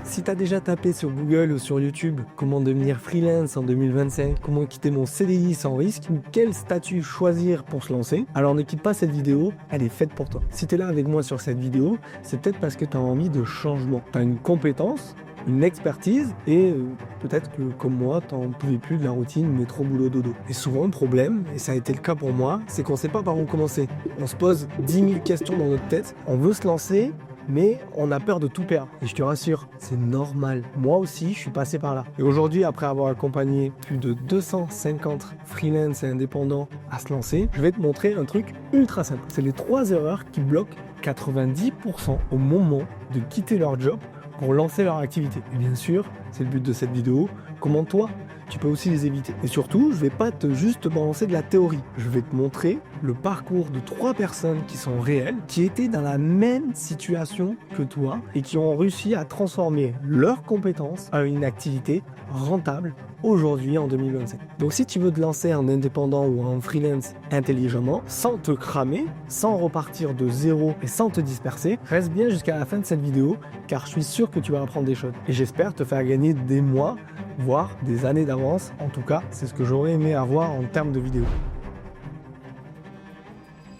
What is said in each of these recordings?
Si tu as déjà tapé sur Google ou sur YouTube comment devenir freelance en 2025, comment quitter mon CDI sans risque ou quel statut choisir pour se lancer, alors ne quitte pas cette vidéo, elle est faite pour toi. Si tu es là avec moi sur cette vidéo, c'est peut-être parce que tu as envie de changement. Tu as une compétence, une expertise et peut-être que comme moi, tu n'en pouvais plus de la routine métro boulot dodo. Et souvent le problème, et ça a été le cas pour moi, c'est qu'on ne sait pas par où commencer. On se pose 10 000 questions dans notre tête, on veut se lancer, mais on a peur de tout perdre. Et je te rassure, c'est normal. Moi aussi, je suis passé par là. Et aujourd'hui, après avoir accompagné plus de 250 freelance et indépendants à se lancer, je vais te montrer un truc ultra simple. C'est les 3 erreurs qui bloquent 90% au moment de quitter leur job pour lancer leur activité. Et bien sûr, c'est le but de cette vidéo. Comment toi, tu peux aussi les éviter. Et surtout, je vais pas juste balancer de la théorie. Je vais te montrer le parcours de 3 personnes qui sont réelles, qui étaient dans la même situation que toi et qui ont réussi à transformer leurs compétences à une activité rentable aujourd'hui en 2025. Donc si tu veux te lancer en indépendant ou en freelance intelligemment, sans te cramer, sans repartir de zéro et sans te disperser, reste bien jusqu'à la fin de cette vidéo car je suis sûr que tu vas apprendre des choses. Et j'espère te faire gagner des mois, voire des années d'avance. En tout cas, c'est ce que j'aurais aimé avoir en termes de vidéo.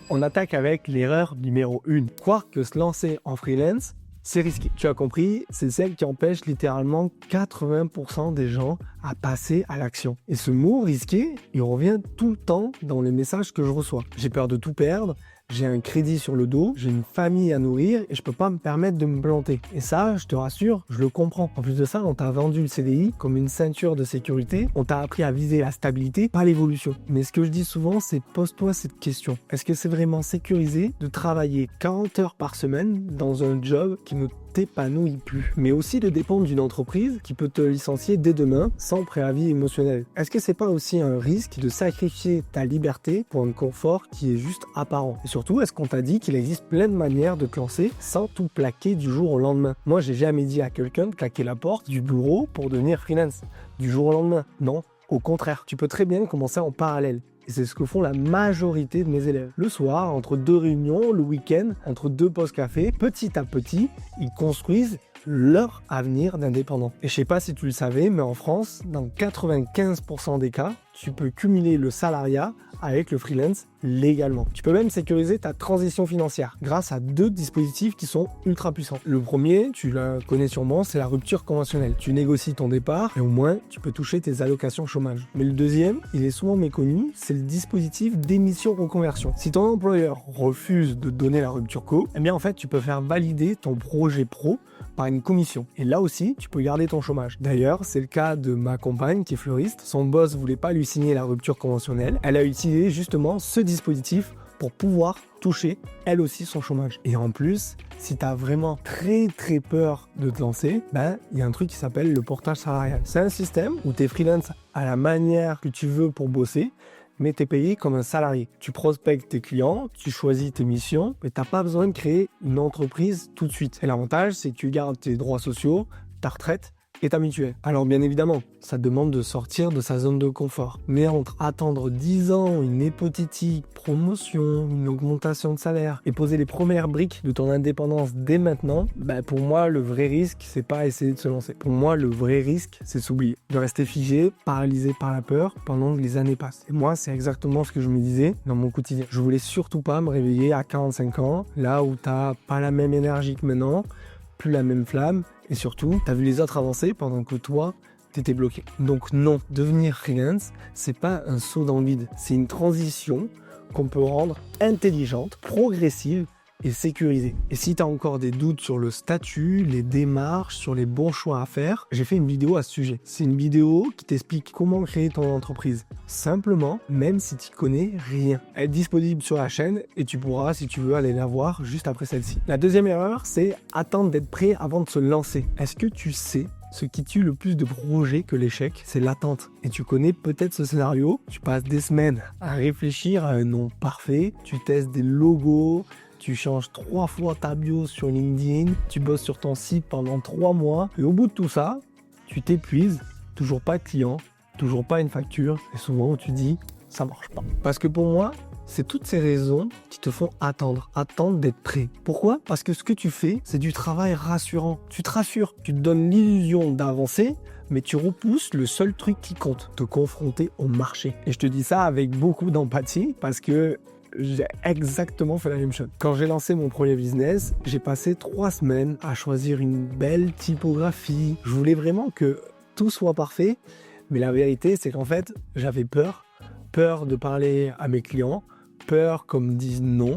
On attaque avec l'erreur numéro 1. Croire que se lancer en freelance, c'est risqué. Tu as compris, c'est celle qui empêche littéralement 80% des gens à passer à l'action. Et ce mot risqué, il revient tout le temps dans les messages que je reçois. J'ai peur de tout perdre, j'ai un crédit sur le dos, j'ai une famille à nourrir et je peux pas me permettre de me planter. Et ça, je te rassure, je le comprends. En plus de ça, on t'a vendu le CDI comme une ceinture de sécurité. On t'a appris à viser la stabilité, pas l'évolution. Mais ce que je dis souvent, c'est pose-toi cette question. Est-ce que c'est vraiment sécurisé de travailler 40 heures par semaine dans un job qui ne t'épanouit plus, mais aussi de dépendre d'une entreprise qui peut te licencier dès demain sans préavis émotionnel? Est-ce que c'est pas aussi un risque de sacrifier ta liberté pour un confort qui est juste apparent? Et surtout, est-ce qu'on t'a dit qu'il existe plein de manières de te lancer sans tout plaquer du jour au lendemain? Moi, j'ai jamais dit à quelqu'un de claquer la porte du bureau pour devenir freelance du jour au lendemain. Non, au contraire, tu peux très bien commencer en parallèle. Et c'est ce que font la majorité de mes élèves. Le soir, entre 2 réunions, le week-end, entre 2 pauses café, petit à petit, ils construisent leur avenir d'indépendant. Et je sais pas si tu le savais, mais en France, dans 95% des cas, tu peux cumuler le salariat avec le freelance légalement. Tu peux même sécuriser ta transition financière grâce à 2 dispositifs qui sont ultra puissants. Le premier, tu la connais sûrement, c'est la rupture conventionnelle. Tu négocies ton départ et au moins tu peux toucher tes allocations chômage. Mais le deuxième, il est souvent méconnu, c'est le dispositif démission reconversion. Si ton employeur refuse de donner la rupture co, eh bien en fait tu peux faire valider ton projet pro par une commission. Et là aussi, tu peux garder ton chômage. D'ailleurs, c'est le cas de ma compagne qui est fleuriste. Son boss voulait pas lui signer la rupture conventionnelle. Elle a utilisé justement ce dispositif pour pouvoir toucher elle aussi son chômage. Et en plus, si tu as vraiment très peur de te lancer, il y a un truc qui s'appelle le portage salarial. C'est un système où tu es freelance à la manière que tu veux pour bosser, mais tu es payé comme un salarié. Tu prospectes tes clients, tu choisis tes missions, mais tu n'as pas besoin de créer une entreprise tout de suite. Et l'avantage, c'est que tu gardes tes droits sociaux, ta retraite et ta mutuelle. Alors bien évidemment, ça demande de sortir de sa zone de confort. Mais entre attendre 10 ans, une hypothétique promotion, une augmentation de salaire et poser les premières briques de ton indépendance dès maintenant, pour moi, le vrai risque, c'est pas essayer de se lancer. Pour moi, le vrai risque, c'est s'oublier. De rester figé, paralysé par la peur pendant que les années passent. Et moi, c'est exactement ce que je me disais dans mon quotidien. Je voulais surtout pas me réveiller à 45 ans, là où t'as pas la même énergie que maintenant, plus la même flamme, et surtout, t'as vu les autres avancer pendant que toi, t'étais bloqué. Donc non, devenir freelance, c'est pas un saut dans le vide, c'est une transition qu'on peut rendre intelligente, progressive et sécurisée. Et si tu as encore des doutes sur le statut, les démarches, sur les bons choix à faire, j'ai fait une vidéo à ce sujet. C'est une vidéo qui t'explique comment créer ton entreprise. Simplement, même si tu connais rien. Elle est disponible sur la chaîne et tu pourras, si tu veux, aller la voir juste après celle-ci. La deuxième erreur, c'est attendre d'être prêt avant de se lancer. Est-ce que tu sais ce qui tue le plus de projets que l'échec, c'est l'attente. Et tu connais peut-être ce scénario. Tu passes des semaines à réfléchir à un nom parfait. Tu testes des logos. Tu changes 3 fois ta bio sur LinkedIn. Tu bosses sur ton site pendant 3 mois. Et au bout de tout ça, tu t'épuises. Toujours pas de client. Toujours pas une facture. Et souvent, tu dis, ça marche pas. Parce que pour moi, C'est toutes ces raisons qui te font attendre d'être prêt. Pourquoi? Parce que ce que tu fais, c'est du travail rassurant. Tu te rassures, tu te donnes l'illusion d'avancer, mais tu repousses le seul truc qui compte, te confronter au marché. Et je te dis ça avec beaucoup d'empathie parce que j'ai exactement fait la même chose. Quand j'ai lancé mon premier business, j'ai passé 3 semaines à choisir une belle typographie. Je voulais vraiment que tout soit parfait, mais la vérité, c'est qu'en fait, j'avais peur de parler à mes clients, peur qu'on me dise non,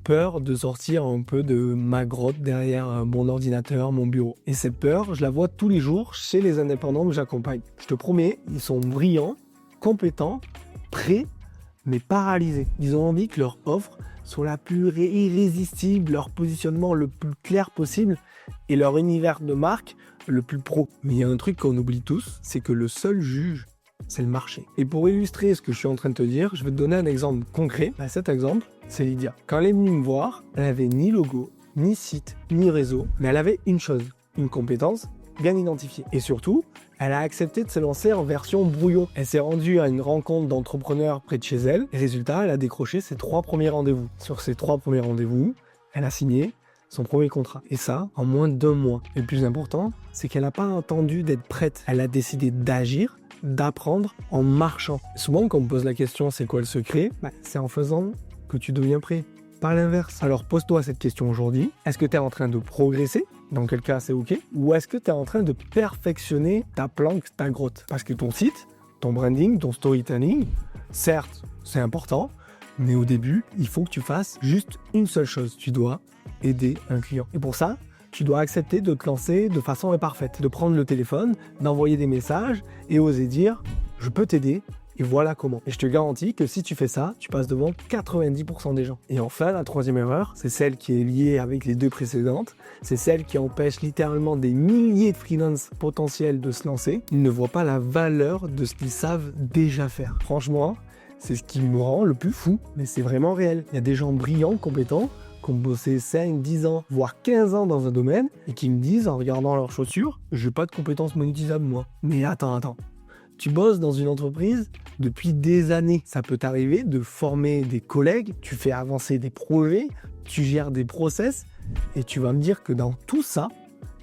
peur de sortir un peu de ma grotte derrière mon ordinateur, mon bureau. Et cette peur, je la vois tous les jours chez les indépendants que j'accompagne. Je te promets, ils sont brillants, compétents, prêts, mais paralysés. Ils ont envie que leur offre soit la plus irrésistible, leur positionnement le plus clair possible et leur univers de marque le plus pro. Mais il y a un truc qu'on oublie tous, c'est que le seul juge, c'est le marché. Et pour illustrer ce que je suis en train de te dire, je vais te donner un exemple concret. Cet exemple, c'est Lydia. Quand elle est venue me voir, elle n'avait ni logo, ni site, ni réseau, mais elle avait une chose, une compétence bien identifiée. Et surtout, elle a accepté de se lancer en version brouillon. Elle s'est rendue à une rencontre d'entrepreneurs près de chez elle. Et résultat, elle a décroché ses 3 premiers rendez-vous. Sur ces 3 premiers rendez-vous, elle a signé son premier contrat. Et ça, en moins d'1 mois. Et le plus important, c'est qu'elle n'a pas attendu d'être prête. Elle a décidé d'agir, d'apprendre en marchant. Souvent, quand on me pose la question, c'est quoi le secret? C'est en faisant que tu deviens prêt. Pas l'inverse. Alors pose-toi cette question aujourd'hui. Est-ce que tu es en train de progresser? Dans quel cas c'est ok? Ou est-ce que tu es en train de perfectionner ta planque, ta grotte? Parce que ton site, ton branding, ton storytelling, certes, c'est important, mais au début, il faut que tu fasses juste une seule chose. Tu dois aider un client. Et pour ça, tu dois accepter de te lancer de façon imparfaite, de prendre le téléphone, d'envoyer des messages et oser dire « je peux t'aider ». Et voilà comment. Et je te garantis que si tu fais ça, tu passes devant 90% des gens. Et enfin, la 3e erreur, c'est celle qui est liée avec les 2 précédentes. C'est celle qui empêche littéralement des milliers de freelances potentiels de se lancer. Ils ne voient pas la valeur de ce qu'ils savent déjà faire. Franchement, c'est ce qui me rend le plus fou. Mais c'est vraiment réel. Il y a des gens brillants, compétents, qui ont bossé 5, 10 ans, voire 15 ans dans un domaine, et qui me disent en regardant leurs chaussures, j'ai pas de compétences monétisables moi. Mais attends. Tu bosses dans une entreprise depuis des années. Ça peut t'arriver de former des collègues, tu fais avancer des projets, tu gères des process, et tu vas me dire que dans tout ça,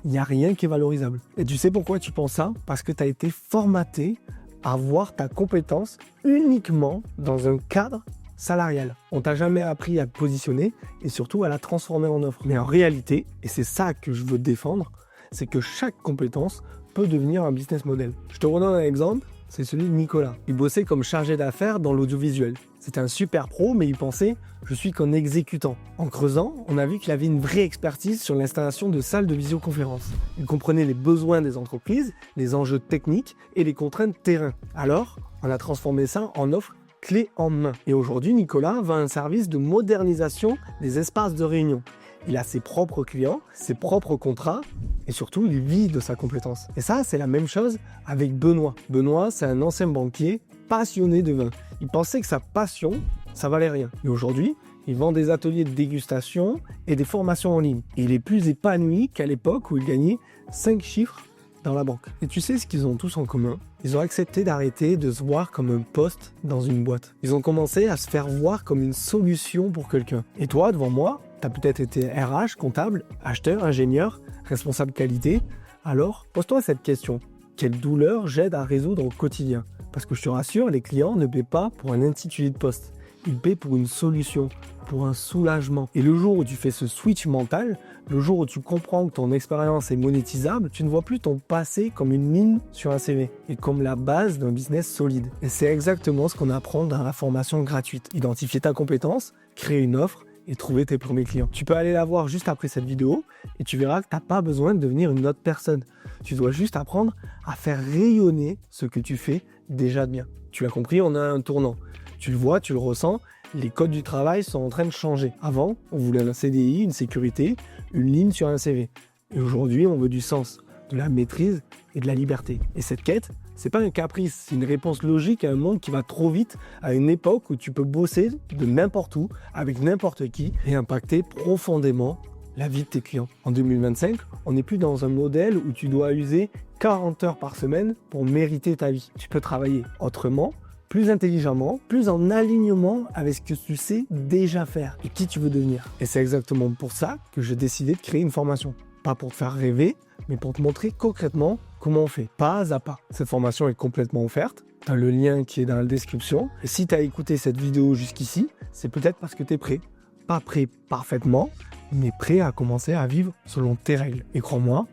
il n'y a rien qui est valorisable. Et tu sais pourquoi tu penses ça? Parce que tu as été formaté à voir ta compétence uniquement dans un cadre salarial. On t'a jamais appris à te positionner et surtout à la transformer en offre. Mais en réalité, et c'est ça que je veux défendre, c'est que chaque compétence peut devenir un business model. Je te redonne un exemple, c'est celui de Nicolas. Il bossait comme chargé d'affaires dans l'audiovisuel. C'était un super pro, mais il pensait « je suis qu'un exécutant ». En creusant, on a vu qu'il avait une vraie expertise sur l'installation de salles de visioconférence. Il comprenait les besoins des entreprises, les enjeux techniques et les contraintes terrain. Alors, on a transformé ça en offre clé en main. Et aujourd'hui, Nicolas vend un service de modernisation des espaces de réunion. Il a ses propres clients, ses propres contrats et surtout, il vit de sa compétence. Et ça, c'est la même chose avec Benoît. Benoît, c'est un ancien banquier passionné de vin. Il pensait que sa passion, ça valait rien. Et aujourd'hui, il vend des ateliers de dégustation et des formations en ligne. Et il est plus épanoui qu'à l'époque où il gagnait 5 chiffres dans la banque. Et tu sais ce qu'ils ont tous en commun? Ils ont accepté d'arrêter de se voir comme un poste dans une boîte. Ils ont commencé à se faire voir comme une solution pour quelqu'un. Et toi, devant moi, tu as peut-être été RH, comptable, acheteur, ingénieur, responsable qualité. Alors, pose-toi cette question. Quelle douleur j'aide à résoudre au quotidien? Parce que je te rassure, les clients ne paient pas pour un intitulé de poste. Ils paient pour une solution, pour un soulagement. Et le jour où tu fais ce switch mental, le jour où tu comprends que ton expérience est monétisable, tu ne vois plus ton passé comme une ligne sur un CV et comme la base d'un business solide. Et c'est exactement ce qu'on apprend dans la formation gratuite. Identifier ta compétence, créer une offre et trouver tes premiers clients. Tu peux aller la voir juste après cette vidéo et tu verras que tu n'as pas besoin de devenir une autre personne. Tu dois juste apprendre à faire rayonner ce que tu fais déjà de bien. Tu l'as compris, on a un tournant. Tu le vois, tu le ressens, les codes du travail sont en train de changer. Avant, on voulait un CDI, une sécurité, une ligne sur un CV. Et aujourd'hui, on veut du sens, de la maîtrise et de la liberté. Et cette quête, c'est pas un caprice, c'est une réponse logique à un monde qui va trop vite, à une époque où tu peux bosser de n'importe où, avec n'importe qui, et impacter profondément la vie de tes clients. En 2025, on n'est plus dans un modèle où tu dois user 40 heures par semaine pour mériter ta vie. Tu peux travailler autrement, plus intelligemment, plus en alignement avec ce que tu sais déjà faire et qui tu veux devenir. Et c'est exactement pour ça que j'ai décidé de créer une formation. Pas pour te faire rêver, mais pour te montrer concrètement comment on fait, pas à pas. Cette formation est complètement offerte. Tu as le lien qui est dans la description. Et si tu as écouté cette vidéo jusqu'ici, c'est peut-être parce que tu es prêt. Pas prêt parfaitement, mais prêt à commencer à vivre selon tes règles. Et crois-moi,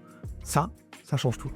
ça change tout.